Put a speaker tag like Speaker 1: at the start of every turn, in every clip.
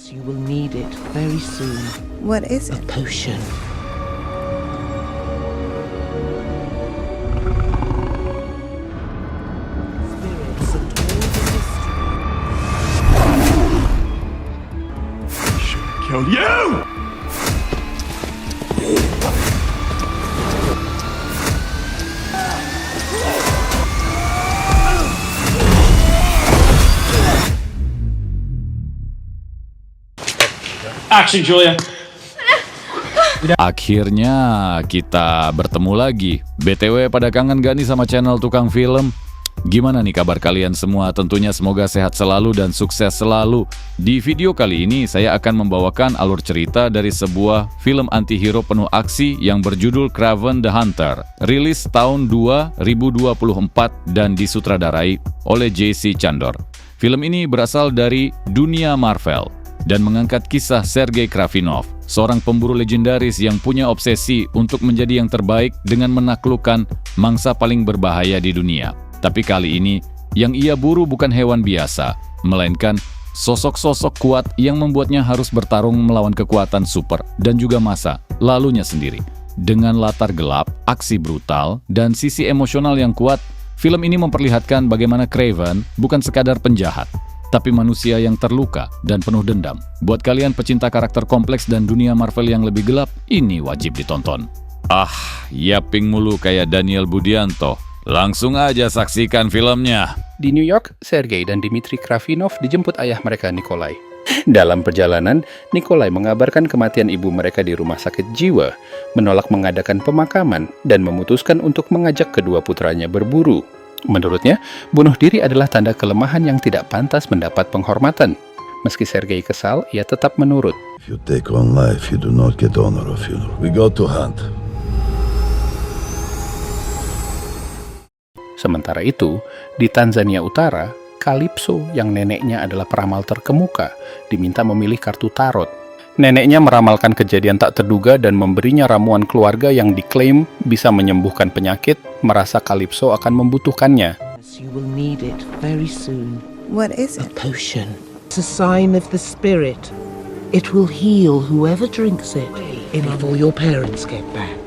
Speaker 1: You will need it very soon.
Speaker 2: What is
Speaker 1: A
Speaker 2: it?
Speaker 1: potion. Spirits and all the mystery.
Speaker 3: Kill you! Action, Julia.
Speaker 4: Akhirnya kita bertemu lagi. BTW pada kangen gak nih sama channel Tukang Film? Gimana nih kabar kalian semua? Tentunya semoga sehat selalu dan sukses selalu. Di video kali ini saya akan membawakan alur cerita dari sebuah film antihero penuh aksi yang berjudul Kraven the Hunter. Rilis tahun 2024 dan disutradarai oleh J.C. Chandor. Film ini berasal dari dunia Marvel dan mengangkat kisah Sergei Kravinov, seorang pemburu legendaris yang punya obsesi untuk menjadi yang terbaik dengan menaklukkan mangsa paling berbahaya di dunia. Tapi kali ini, yang ia buru bukan hewan biasa, melainkan sosok-sosok kuat yang membuatnya harus bertarung melawan kekuatan super dan juga masa lalunya sendiri. Dengan latar gelap, aksi brutal, dan sisi emosional yang kuat, film ini memperlihatkan bagaimana Kraven bukan sekadar penjahat, tapi manusia yang terluka dan penuh dendam. Buat kalian pecinta karakter kompleks dan dunia Marvel yang lebih gelap, ini wajib ditonton. Yaping mulu kayak Daniel Budianto. Langsung aja saksikan filmnya.
Speaker 5: Di New York, Sergei dan Dmitri Kravinov dijemput ayah mereka, Nikolai. Dalam perjalanan, Nikolai mengabarkan kematian ibu mereka di rumah sakit jiwa, menolak mengadakan pemakaman, dan memutuskan untuk mengajak kedua putranya berburu. Menurutnya, bunuh diri adalah tanda kelemahan yang tidak pantas mendapat penghormatan. Meski Sergei kesal, ia tetap menurut.
Speaker 6: If you take one life, you do not get honor of funeral. We go to hunt.
Speaker 5: Sementara itu, di Tanzania Utara, Calypso yang neneknya adalah peramal terkemuka, diminta memilih kartu tarot. Neneknya meramalkan kejadian tak terduga dan memberinya ramuan keluarga yang diklaim bisa menyembuhkan penyakit, merasa Calypso akan membutuhkannya.
Speaker 1: You will need it very soon.
Speaker 2: What is
Speaker 1: A
Speaker 2: it?
Speaker 1: potion. It's a sign of the spirit. It will heal whoever drinks it before your parents get back.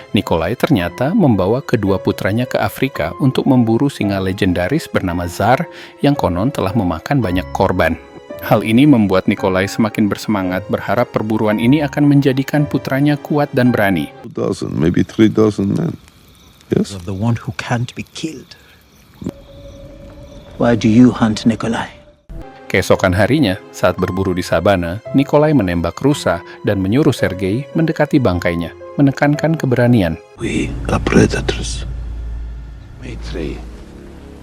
Speaker 5: Nikolai ternyata membawa kedua putranya ke Afrika untuk memburu singa legendaris bernama Tsar yang konon telah memakan banyak korban. Hal ini membuat Nikolai semakin bersemangat berharap perburuan ini akan menjadikan putranya kuat dan berani.
Speaker 6: 2,000, maybe 3,000 men. Yes?
Speaker 7: Of the one who can't be killed. Why do you hunt, Nikolai?
Speaker 5: Keesokan harinya, saat berburu di sabana, Nikolai menembak rusa dan menyuruh Sergei mendekati bangkainya, menekankan keberanian.
Speaker 6: We are predators. Dmitri,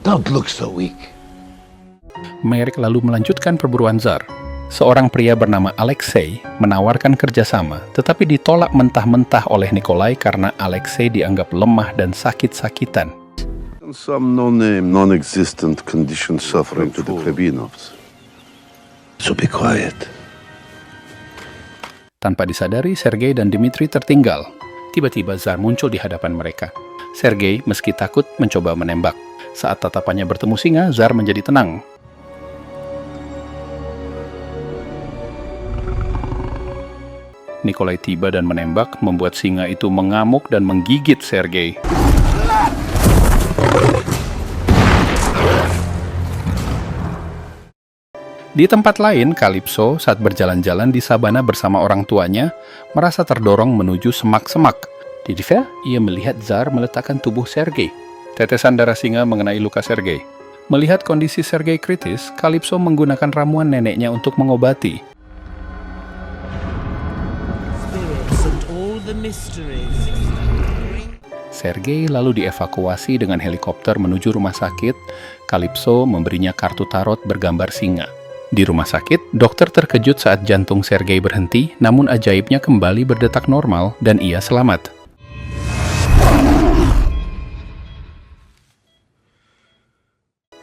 Speaker 6: don't look so weak.
Speaker 5: Merek lalu melanjutkan perburuan Tsar. Seorang pria bernama Alexei menawarkan kerjasama, tetapi ditolak mentah-mentah oleh Nikolai karena Alexei dianggap lemah dan sakit-sakitan.
Speaker 6: Some no-name, non-existent condition suffering to the Kravinovs. So be quiet.
Speaker 5: Tanpa disadari, Sergei dan Dmitri tertinggal. Tiba-tiba Tsar muncul di hadapan mereka. Sergei, meski takut, mencoba menembak. Saat tatapannya bertemu singa, Tsar menjadi tenang. Nikolai tiba dan menembak, membuat singa itu mengamuk dan menggigit Sergei. Di tempat lain, Calypso saat berjalan-jalan di sabana bersama orang tuanya, merasa terdorong menuju semak-semak. Di Diva, ia melihat Tsar meletakkan tubuh Sergei. Tetesan darah singa mengenai luka Sergei. Melihat kondisi Sergei kritis, Calypso menggunakan ramuan neneknya untuk mengobati.
Speaker 1: Spirits and all the mysteries.
Speaker 5: Sergei lalu dievakuasi dengan helikopter menuju rumah sakit. Calypso memberinya kartu tarot bergambar singa. Di rumah sakit, dokter terkejut saat jantung Sergei berhenti, namun ajaibnya kembali berdetak normal dan ia selamat.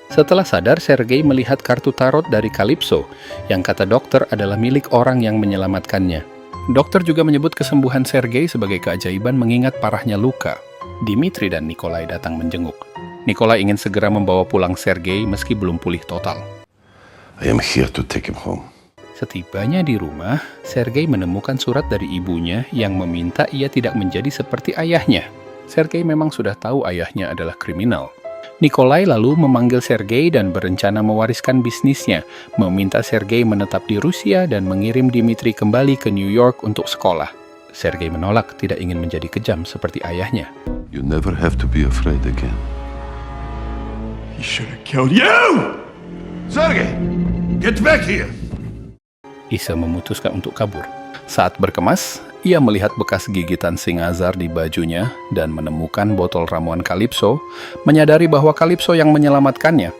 Speaker 5: Setelah sadar, Sergei melihat kartu tarot dari Calypso, yang kata dokter adalah milik orang yang menyelamatkannya. Dokter juga menyebut kesembuhan Sergei sebagai keajaiban mengingat parahnya luka. Dmitri dan Nikolai datang menjenguk. Nikolai ingin segera membawa pulang Sergei meski belum pulih total.
Speaker 6: I am here to take him home.
Speaker 5: Setibanya di rumah, Sergei menemukan surat dari ibunya yang meminta ia tidak menjadi seperti ayahnya. Sergei memang sudah tahu ayahnya adalah kriminal. Nikolai lalu memanggil Sergei dan berencana mewariskan bisnisnya, meminta Sergei menetap di Rusia dan mengirim Dmitri kembali ke New York untuk sekolah. Sergei menolak, tidak ingin menjadi kejam seperti ayahnya.
Speaker 6: You never have to be afraid again.
Speaker 2: He should have killed you! Sergei, get back here!
Speaker 5: Isa memutuskan untuk kabur. Saat berkemas, ia melihat bekas gigitan Singazar di bajunya dan menemukan botol ramuan Calypso, menyadari bahwa Calypso yang menyelamatkannya.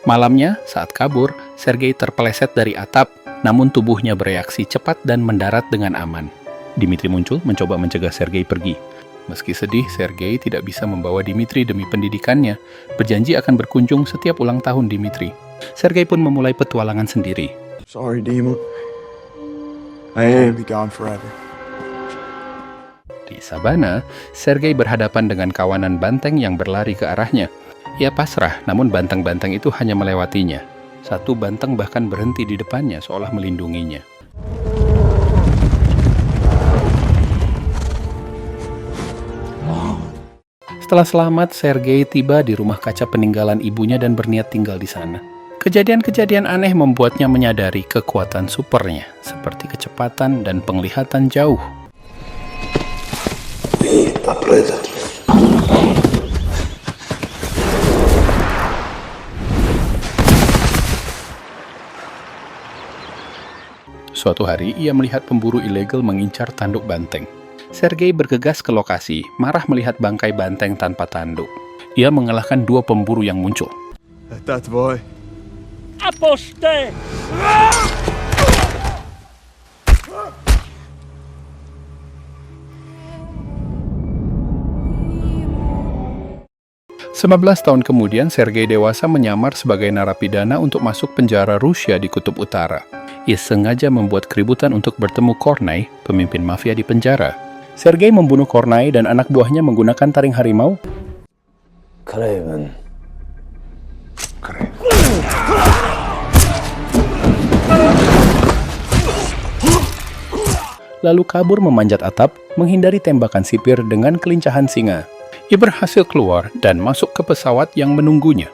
Speaker 5: Malamnya, saat kabur, Sergei terpeleset dari atap, namun tubuhnya bereaksi cepat dan mendarat dengan aman. Dmitri muncul mencoba mencegah Sergei pergi. Meski sedih, Sergei tidak bisa membawa Dmitri demi pendidikannya, berjanji akan berkunjung setiap ulang tahun Dmitri. Sergei pun memulai petualangan sendiri.
Speaker 2: Sorry, Dima. I am be gone forever.
Speaker 5: Di sabana, Sergei berhadapan dengan kawanan banteng yang berlari ke arahnya. Ia pasrah, namun banteng-banteng itu hanya melewatinya. Satu banteng bahkan berhenti di depannya seolah melindunginya. Setelah selamat, Sergei tiba di rumah kaca peninggalan ibunya dan berniat tinggal di sana. Kejadian-kejadian aneh membuatnya menyadari kekuatan supernya, seperti kecepatan dan penglihatan jauh. Suatu hari, ia melihat pemburu ilegal mengincar tanduk banteng. Sergei bergegas ke lokasi, marah melihat bangkai banteng tanpa tanduk. Ia mengalahkan dua pemburu yang muncul.
Speaker 2: That boy.
Speaker 3: Aposte!
Speaker 5: 19 tahun kemudian, Sergei dewasa menyamar sebagai narapidana untuk masuk penjara Rusia di Kutub Utara. Ia sengaja membuat keributan untuk bertemu Kornei, pemimpin mafia di penjara. Sergei membunuh Kornei dan anak buahnya menggunakan taring harimau.
Speaker 8: Craven.
Speaker 5: Lalu kabur memanjat atap, menghindari tembakan sipir dengan kelincahan singa. Ia berhasil keluar dan masuk ke pesawat yang menunggunya.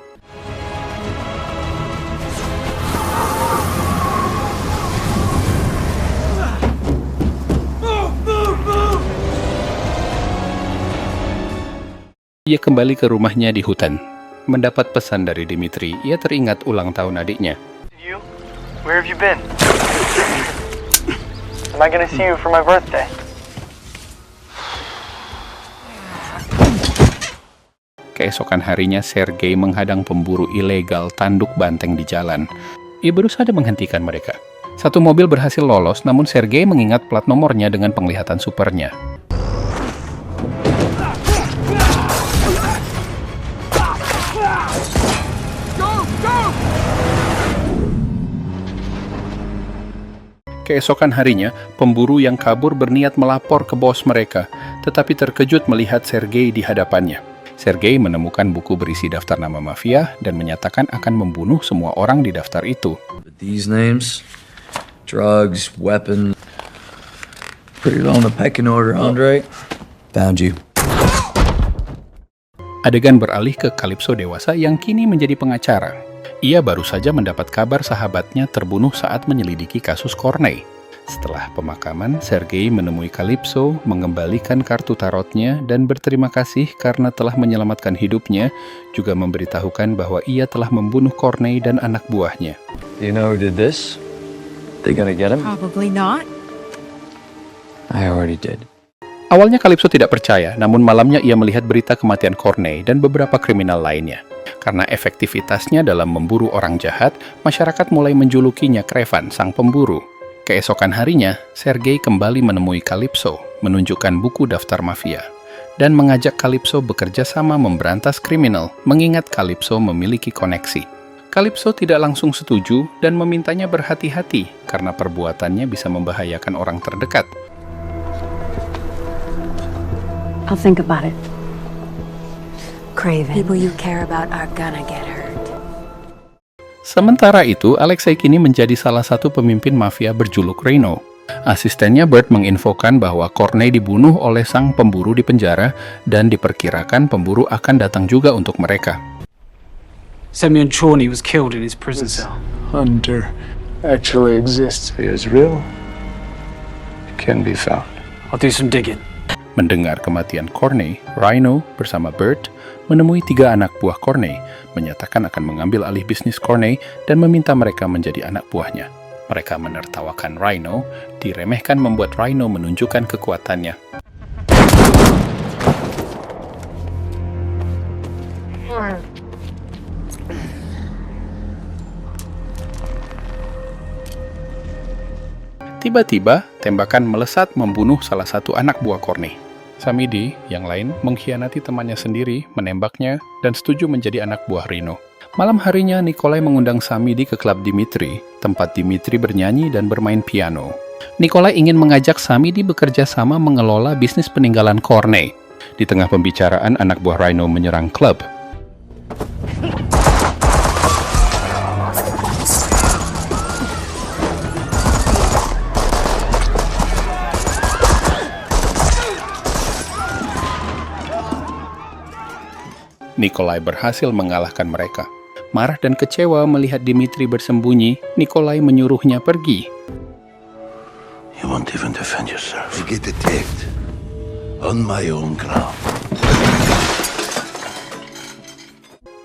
Speaker 5: Ia kembali ke rumahnya di hutan. Mendapat pesan dari Dmitri, ia teringat ulang tahun adiknya.
Speaker 3: You? Where have you been? Am I gonna see you for my birthday?
Speaker 5: Keesokan harinya, Sergei menghadang pemburu ilegal tanduk banteng di jalan. Ia berusaha menghentikan mereka. Satu mobil berhasil lolos, namun Sergei mengingat plat nomornya dengan penglihatan supernya. Keesokan harinya, pemburu yang kabur berniat melapor ke bos mereka, tetapi terkejut melihat Sergei di hadapannya. Sergei menemukan buku berisi daftar nama mafia dan menyatakan akan membunuh semua orang di daftar itu.
Speaker 8: These names, drugs, weapon. Put it on the pecking order, Andre. Found you.
Speaker 5: Adegan beralih ke Calypso dewasa yang kini menjadi pengacara. Ia baru saja mendapat kabar sahabatnya terbunuh saat menyelidiki kasus Kornei. Setelah pemakaman, Sergei menemui Calypso, mengembalikan kartu tarotnya, dan berterima kasih karena telah menyelamatkan hidupnya, juga memberitahukan bahwa ia telah membunuh Kornei dan anak buahnya.
Speaker 8: Do you know who did this? They gonna get him?
Speaker 9: Probably not.
Speaker 8: I already did.
Speaker 5: Awalnya Calypso tidak percaya, namun malamnya ia melihat berita kematian Kornei dan beberapa kriminal lainnya. Karena efektivitasnya dalam memburu orang jahat, masyarakat mulai menjulukinya Craven, sang pemburu. Keesokan harinya, Sergei kembali menemui Calypso, menunjukkan buku daftar mafia, dan mengajak Calypso bekerja sama memberantas kriminal, mengingat Calypso memiliki koneksi. Calypso tidak langsung setuju dan memintanya berhati-hati karena perbuatannya bisa membahayakan orang terdekat.
Speaker 9: I'll think about it.
Speaker 10: Craven. People you care about are gonna get hurt.
Speaker 5: Sementara itu, Alexei kini menjadi salah satu pemimpin mafia berjuluk Rhino. Asistennya Bert menginfokan bahwa Corney dibunuh oleh sang pemburu di penjara dan diperkirakan pemburu akan datang juga untuk mereka.
Speaker 11: Semyon Chorny was killed in his prison cell.
Speaker 12: Hunter actually exists. He is real. It can be found.
Speaker 11: I'll do some digging.
Speaker 5: Mendengar kematian Corney, Rhino bersama Bert menemui 3 anak buah Corney, menyatakan akan mengambil alih bisnis Corney dan meminta mereka menjadi anak buahnya. Mereka menertawakan Rhino, diremehkan membuat Rhino menunjukkan kekuatannya. Tiba-tiba, tembakan melesat membunuh salah satu anak buah Corney. Samidi, yang lain, mengkhianati temannya sendiri, menembaknya, dan setuju menjadi anak buah Rhino. Malam harinya, Nikolai mengundang Samidi ke klub Dimitri, tempat Dimitri bernyanyi dan bermain piano. Nikolai ingin mengajak Samidi bekerja sama mengelola bisnis peninggalan Corney. Di tengah pembicaraan, anak buah Rhino menyerang klub. Nikolai berhasil mengalahkan mereka. Marah dan kecewa melihat Dimitri bersembunyi, Nikolai menyuruhnya pergi.
Speaker 6: You won't even defend yourself. You get attacked on my own ground.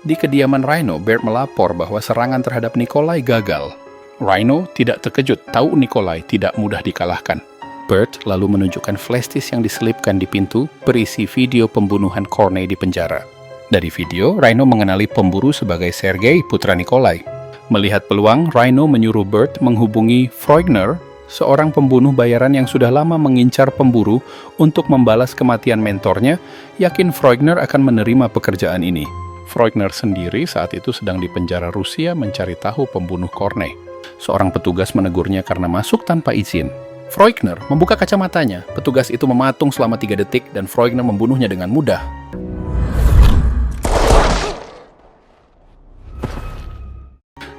Speaker 5: Di kediaman Rhino, Bert melapor bahwa serangan terhadap Nikolai gagal. Rhino tidak terkejut, tahu Nikolai tidak mudah dikalahkan. Bert lalu menunjukkan flash disk yang diselipkan di pintu berisi video pembunuhan Corney di penjara. Dari video, Rhino mengenali pemburu sebagai Sergei, putra Nikolai. Melihat peluang, Rhino menyuruh Bert menghubungi Froigner, seorang pembunuh bayaran yang sudah lama mengincar pemburu untuk membalas kematian mentornya, yakin Froigner akan menerima pekerjaan ini. Froigner sendiri saat itu sedang di penjara Rusia mencari tahu pembunuh Corney. Seorang petugas menegurnya karena masuk tanpa izin. Froigner membuka kacamatanya. Petugas itu mematung selama 3 detik dan Froigner membunuhnya dengan mudah.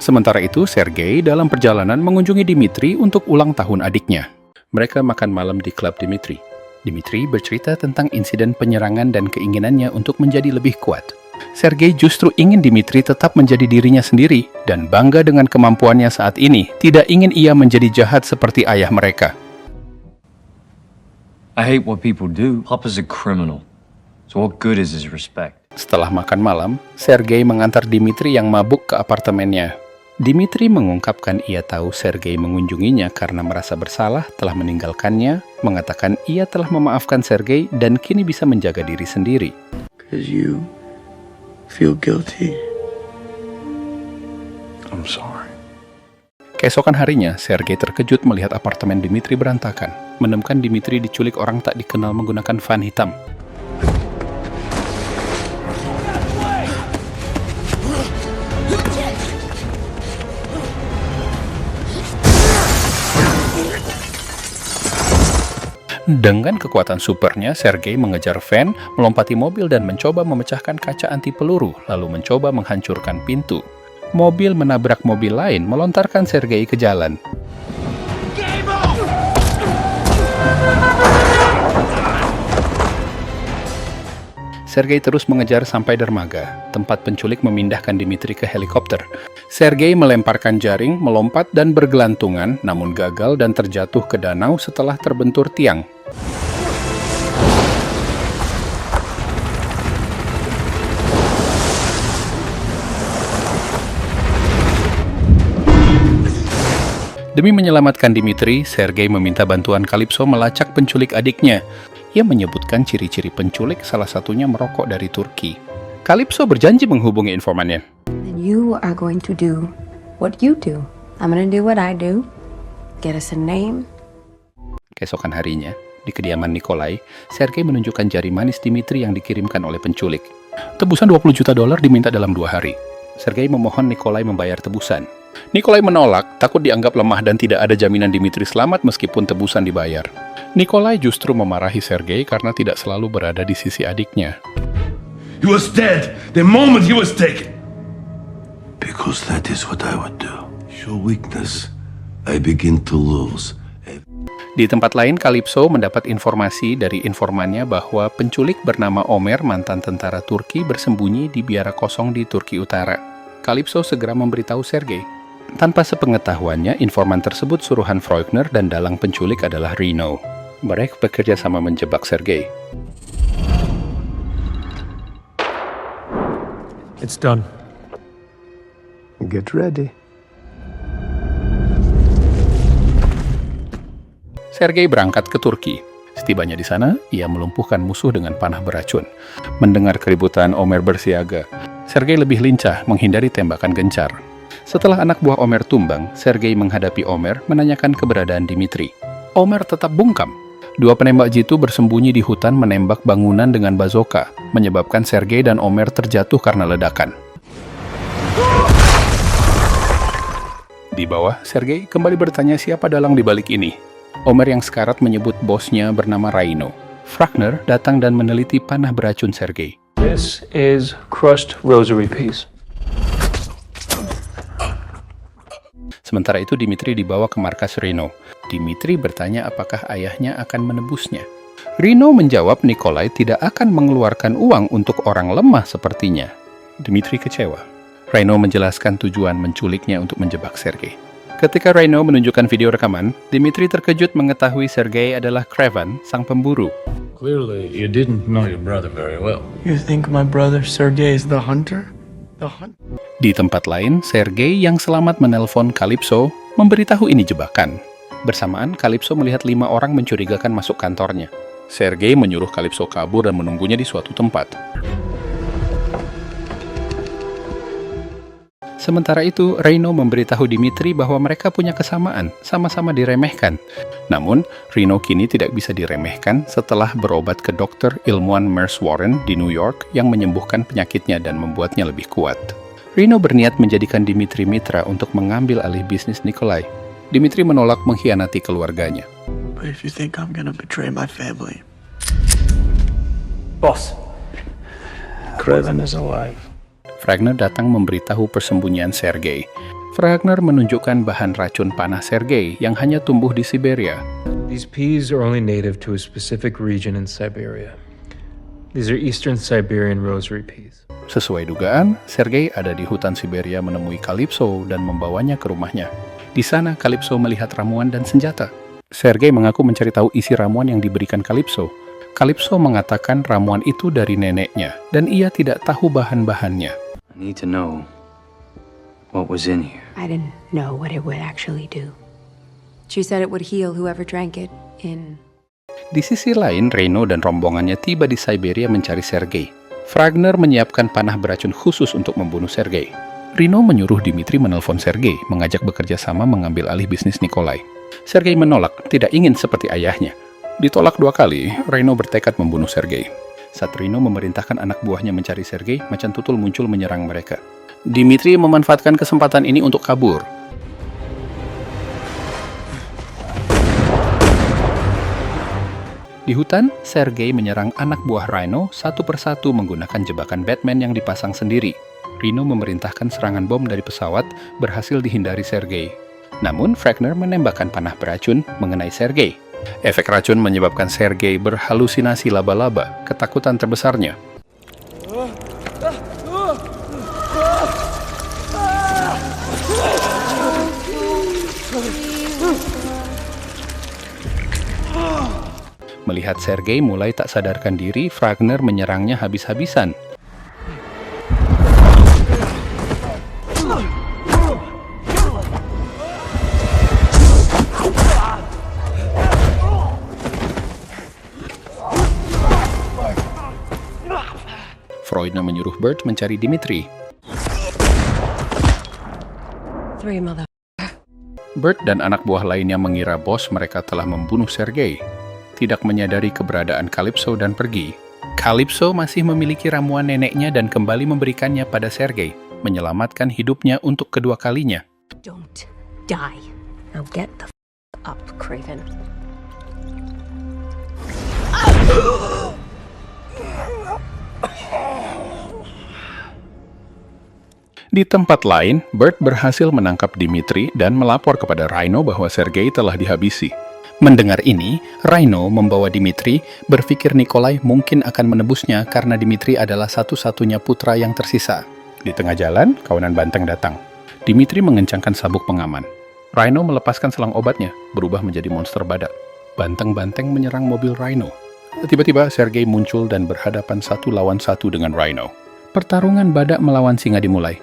Speaker 5: Sementara itu, Sergei dalam perjalanan mengunjungi Dimitri untuk ulang tahun adiknya. Mereka makan malam di klub Dimitri. Dimitri bercerita tentang insiden penyerangan dan keinginannya untuk menjadi lebih kuat. Sergei justru ingin Dimitri tetap menjadi dirinya sendiri dan bangga dengan kemampuannya saat ini, tidak ingin ia menjadi jahat seperti ayah mereka.
Speaker 13: I hate what people do. Papa's a criminal. So what good is his respect?
Speaker 5: Setelah makan malam, Sergei mengantar Dimitri yang mabuk ke apartemennya. Dimitri mengungkapkan ia tahu Sergei mengunjunginya karena merasa bersalah telah meninggalkannya, mengatakan ia telah memaafkan Sergei dan kini bisa menjaga diri sendiri.
Speaker 6: Because you feel guilty.
Speaker 12: I'm sorry.
Speaker 5: Keesokan harinya, Sergei terkejut melihat apartemen Dimitri berantakan. Menemukan Dimitri diculik orang tak dikenal menggunakan van hitam. Dengan kekuatan supernya, Sergei mengejar van, melompati mobil dan mencoba memecahkan kaca anti peluru, lalu mencoba menghancurkan pintu. Mobil menabrak mobil lain, melontarkan Sergei ke jalan. Sergei terus mengejar sampai dermaga, tempat penculik memindahkan Dimitri ke helikopter. Sergei melemparkan jaring, melompat dan bergelantungan, namun gagal dan terjatuh ke danau setelah terbentur tiang. Demi menyelamatkan Dimitri, Sergei meminta bantuan Calypso melacak penculik adiknya. Ia menyebutkan ciri-ciri penculik, salah satunya merokok dari Turki. Calypso berjanji menghubungi informannya.
Speaker 10: You are going to do what you do. I'm gonna do what I do. Get us a name.
Speaker 5: Keesokan harinya, di kediaman Nikolai, Sergei menunjukkan jari manis Dimitri yang dikirimkan oleh penculik. Tebusan $20 juta diminta dalam 2 hari. Sergei memohon Nikolai membayar tebusan. Nikolai menolak, takut dianggap lemah dan tidak ada jaminan Dmitri selamat meskipun tebusan dibayar. Nikolai justru memarahi Sergei karena tidak selalu berada di sisi adiknya.
Speaker 2: He was dead the moment he was taken.
Speaker 6: Because that is what I would do. Show weakness, I begin to lose.
Speaker 5: Di tempat lain, Calypso mendapat informasi dari informannya bahwa penculik bernama Omer, mantan tentara Turki, bersembunyi di biara kosong di Turki Utara. Calypso segera memberitahu Sergei. Tanpa sepengetahuannya, informan tersebut suruhan Faulkner dan dalang penculik adalah Reno. Mereka bekerja sama menjebak Sergei.
Speaker 12: It's done. Get ready.
Speaker 5: Sergei berangkat ke Turki. Setibanya di sana, ia melumpuhkan musuh dengan panah beracun. Mendengar keributan, Omer bersiaga. Sergei lebih lincah menghindari tembakan gencar. Setelah anak buah Omer tumbang, Sergei menghadapi Omer menanyakan keberadaan Dmitri. Omer tetap bungkam. Dua penembak jitu bersembunyi di hutan menembak bangunan dengan bazooka, menyebabkan Sergei dan Omer terjatuh karena ledakan. Di bawah, Sergei kembali bertanya siapa dalang di balik ini. Omer yang sekarat menyebut bosnya bernama Reno. Faulkner datang dan meneliti panah beracun Sergei.
Speaker 12: This is crushed rosary piece.
Speaker 5: Sementara itu Dmitri dibawa ke markas Reno. Dmitri bertanya apakah ayahnya akan menebusnya. Reno menjawab Nikolai tidak akan mengeluarkan uang untuk orang lemah sepertinya. Dmitri kecewa. Reno menjelaskan tujuan menculiknya untuk menjebak Sergei. Ketika Reno menunjukkan video rekaman, Dmitri terkejut mengetahui Sergei adalah Kraven, sang pemburu.
Speaker 12: Clearly, you didn't know your brother very well.
Speaker 7: You think my brother Sergei is the hunter?
Speaker 5: Di tempat lain, Sergei yang selamat menelpon Calypso memberitahu ini jebakan. Bersamaan, Calypso melihat 5 orang mencurigakan masuk kantornya. Sergei menyuruh Calypso kabur dan menunggunya di suatu tempat. Sementara itu, Reno memberitahu Dmitri bahwa mereka punya kesamaan, sama-sama diremehkan. Namun, Reno kini tidak bisa diremehkan setelah berobat ke dokter ilmuwan Merce Warren di New York yang menyembuhkan penyakitnya dan membuatnya lebih kuat. Reno berniat menjadikan Dmitri mitra untuk mengambil alih bisnis Nikolai. Dmitri menolak mengkhianati keluarganya.
Speaker 7: But if you think I'm gonna betray my family...
Speaker 12: Boss, Kraven is alive.
Speaker 5: Faulkner datang memberitahu persembunyian Sergei. Faulkner menunjukkan bahan racun panah Sergei yang hanya tumbuh di Siberia.
Speaker 12: These peas are only native to a specific region in Siberia. These are Eastern Siberian rosary peas.
Speaker 5: Sesuai dugaan, Sergei ada di hutan Siberia menemui Calypso dan membawanya ke rumahnya. Di sana, Calypso melihat ramuan dan senjata. Sergei mengaku mencari tahu isi ramuan yang diberikan Calypso. Calypso mengatakan ramuan itu dari neneknya, dan ia tidak tahu bahan-bahannya.
Speaker 13: I need to know what was in here.
Speaker 10: I didn't know what it would actually do. She said it would heal whoever drank it in...
Speaker 5: Di sisi lain, Reno dan rombongannya tiba di Siberia mencari Sergei. Faulkner menyiapkan panah beracun khusus untuk membunuh Sergei. Reno menyuruh Dmitri menelpon Sergei, mengajak bekerja sama mengambil alih bisnis Nikolai. Sergei menolak, tidak ingin seperti ayahnya. Ditolak 2 kali, Reno bertekad membunuh Sergei. Saat Reno memerintahkan anak buahnya mencari Sergei, macan tutul muncul menyerang mereka. Dmitri memanfaatkan kesempatan ini untuk kabur. Di hutan, Sergei menyerang anak buah Reno satu persatu menggunakan jebakan Batman yang dipasang sendiri. Reno memerintahkan serangan bom dari pesawat, berhasil dihindari Sergei. Namun, Faulkner menembakkan panah beracun mengenai Sergei. Efek racun menyebabkan Sergei berhalusinasi laba-laba, ketakutan terbesarnya. Melihat Sergei mulai tak sadarkan diri, Faulkner menyerangnya habis-habisan. Faulkner menyuruh Bert mencari Dmitri. Bert dan anak buah lainnya mengira bos mereka telah membunuh Sergei. Tidak menyadari keberadaan Calypso dan pergi. Calypso masih memiliki ramuan neneknya dan kembali memberikannya pada Sergei, menyelamatkan hidupnya untuk kedua kalinya.
Speaker 10: die. Now get the up, Craven.
Speaker 5: Di tempat lain, Bert berhasil menangkap Dimitri dan melapor kepada Rhino bahwa Sergei telah dihabisi. Mendengar ini, Rhino membawa Dimitri, berpikir Nikolai mungkin akan menebusnya karena Dimitri adalah satu-satunya putra yang tersisa. Di tengah jalan, kawanan banteng datang. Dimitri mengencangkan sabuk pengaman. Rhino melepaskan selang obatnya, berubah menjadi monster badak. Banteng-banteng menyerang mobil Rhino. Tiba-tiba Sergei muncul dan berhadapan 1 lawan 1 dengan Rhino. Pertarungan badak melawan singa dimulai.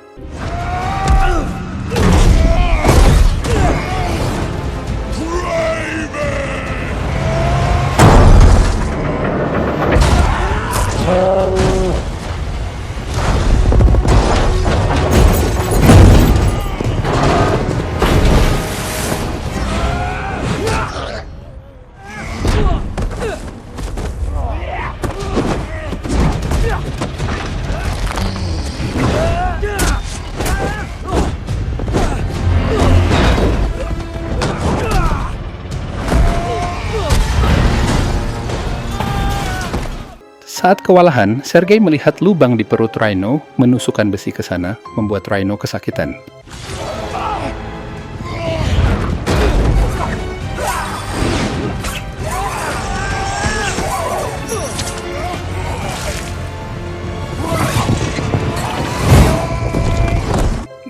Speaker 5: Saat kewalahan, Sergei melihat lubang di perut Rhino, menusukkan besi ke sana, membuat Rhino kesakitan.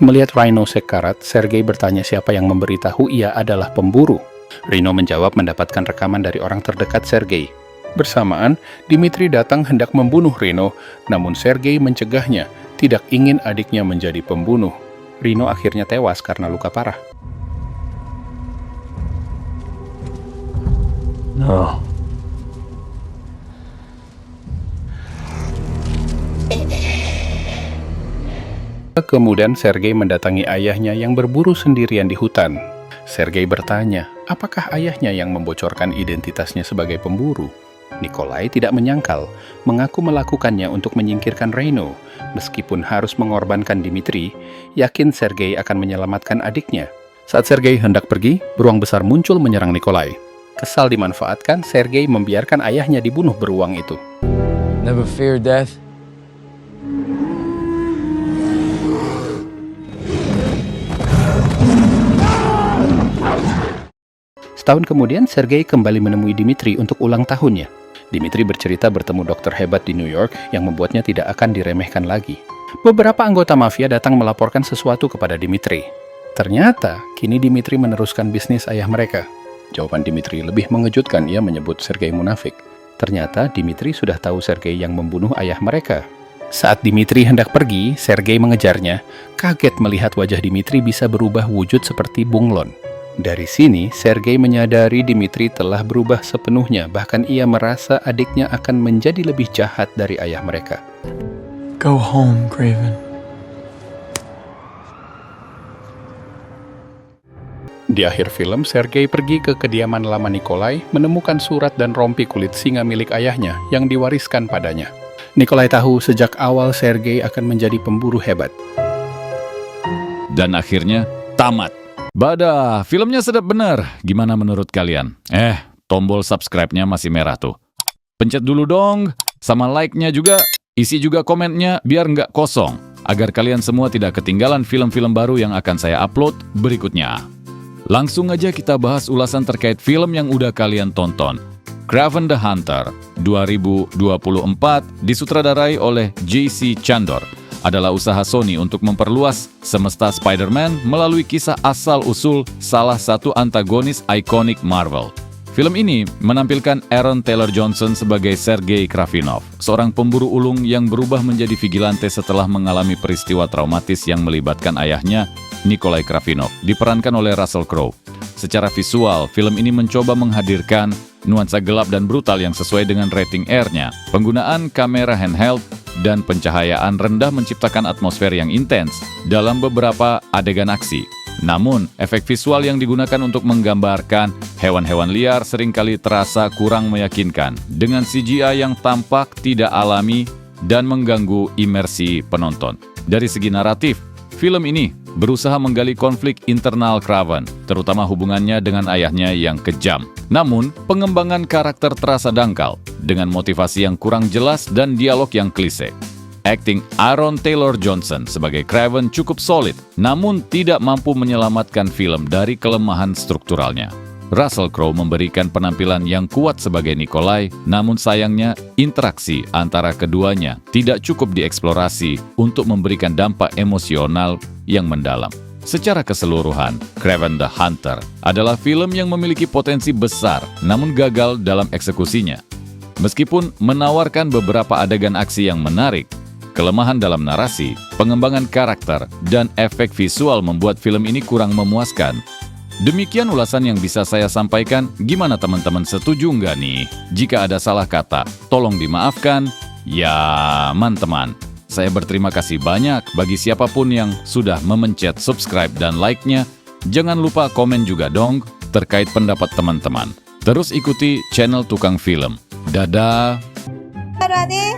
Speaker 5: Melihat Rhino sekarat, Sergei bertanya siapa yang memberitahu ia adalah pemburu. Rhino menjawab mendapatkan rekaman dari orang terdekat Sergei. Bersamaan, Dimitri datang hendak membunuh Rhino, namun Sergei mencegahnya, tidak ingin adiknya menjadi pembunuh. Rhino akhirnya tewas karena luka parah.
Speaker 12: No.
Speaker 5: Kemudian Sergei mendatangi ayahnya yang berburu sendirian di hutan. Sergei bertanya, apakah ayahnya yang membocorkan identitasnya sebagai pemburu? Nikolai tidak menyangkal, mengaku melakukannya untuk menyingkirkan Rhino. Meskipun harus mengorbankan Dimitri, yakin Sergei akan menyelamatkan adiknya. Saat Sergei hendak pergi, beruang besar muncul menyerang Nikolai. Kesal dimanfaatkan, Sergei membiarkan ayahnya dibunuh beruang itu.
Speaker 8: Never fear death.
Speaker 5: Setahun kemudian, Sergei kembali menemui Dimitri untuk ulang tahunnya. Dimitri bercerita bertemu dokter hebat di New York yang membuatnya tidak akan diremehkan lagi. Beberapa anggota mafia datang melaporkan sesuatu kepada Dimitri. Ternyata, kini Dimitri meneruskan bisnis ayah mereka. Jawaban Dimitri lebih mengejutkan, ia menyebut Sergei munafik. Ternyata, Dimitri sudah tahu Sergei yang membunuh ayah mereka. Saat Dimitri hendak pergi, Sergei mengejarnya, kaget melihat wajah Dimitri bisa berubah wujud seperti bunglon. Dari sini, Sergei menyadari Dimitri telah berubah sepenuhnya, bahkan ia merasa adiknya akan menjadi lebih jahat dari ayah mereka.
Speaker 7: Go home, Craven.
Speaker 5: Di akhir film, Sergei pergi ke kediaman lama Nikolai, menemukan surat dan rompi kulit singa milik ayahnya yang diwariskan padanya. Nikolai tahu sejak awal Sergei akan menjadi pemburu hebat.
Speaker 4: Dan akhirnya, tamat. Badah, filmnya sedap bener. Gimana menurut kalian? Tombol subscribe-nya masih merah tuh. Pencet dulu dong, sama like-nya juga. Isi juga komennya biar nggak kosong, agar kalian semua tidak ketinggalan film-film baru yang akan saya upload berikutnya. Langsung aja kita bahas ulasan terkait film yang udah kalian tonton. Kraven the Hunter 2024 disutradarai oleh J.C. Chandor. Adalah usaha Sony untuk memperluas semesta Spider-Man melalui kisah asal-usul salah satu antagonis ikonik Marvel. Film ini menampilkan Aaron Taylor Johnson sebagai Sergei Kravinov, seorang pemburu ulung yang berubah menjadi vigilante setelah mengalami peristiwa traumatis yang melibatkan ayahnya, Nikolai Kravinov, diperankan oleh Russell Crowe. Secara visual, film ini mencoba menghadirkan nuansa gelap dan brutal yang sesuai dengan rating R-nya. Penggunaan kamera handheld dan pencahayaan rendah menciptakan atmosfer yang intens dalam beberapa adegan aksi. Namun, efek visual yang digunakan untuk menggambarkan hewan-hewan liar seringkali terasa kurang meyakinkan dengan CGI yang tampak tidak alami dan mengganggu imersi penonton. Dari segi naratif, film ini berusaha menggali konflik internal Craven, terutama hubungannya dengan ayahnya yang kejam. Namun, pengembangan karakter terasa dangkal, dengan motivasi yang kurang jelas dan dialog yang klise. Akting Aaron Taylor Johnson sebagai Craven cukup solid, namun tidak mampu menyelamatkan film dari kelemahan strukturalnya. Russell Crowe memberikan penampilan yang kuat sebagai Nikolai, namun sayangnya interaksi antara keduanya tidak cukup dieksplorasi untuk memberikan dampak emosional yang mendalam. Secara keseluruhan, Craven the Hunter adalah film yang memiliki potensi besar, namun gagal dalam eksekusinya. Meskipun menawarkan beberapa adegan aksi yang menarik, kelemahan dalam narasi, pengembangan karakter, dan efek visual membuat film ini kurang memuaskan. Demikian ulasan yang bisa saya sampaikan. Gimana teman-teman, setuju nggak nih? Jika ada salah kata, tolong dimaafkan. Ya, teman-teman. Saya berterima kasih banyak bagi siapapun yang sudah memencet subscribe dan like-nya. Jangan lupa komen juga dong terkait pendapat teman-teman. Terus ikuti channel Tukang Film. Dadah!
Speaker 9: Ready?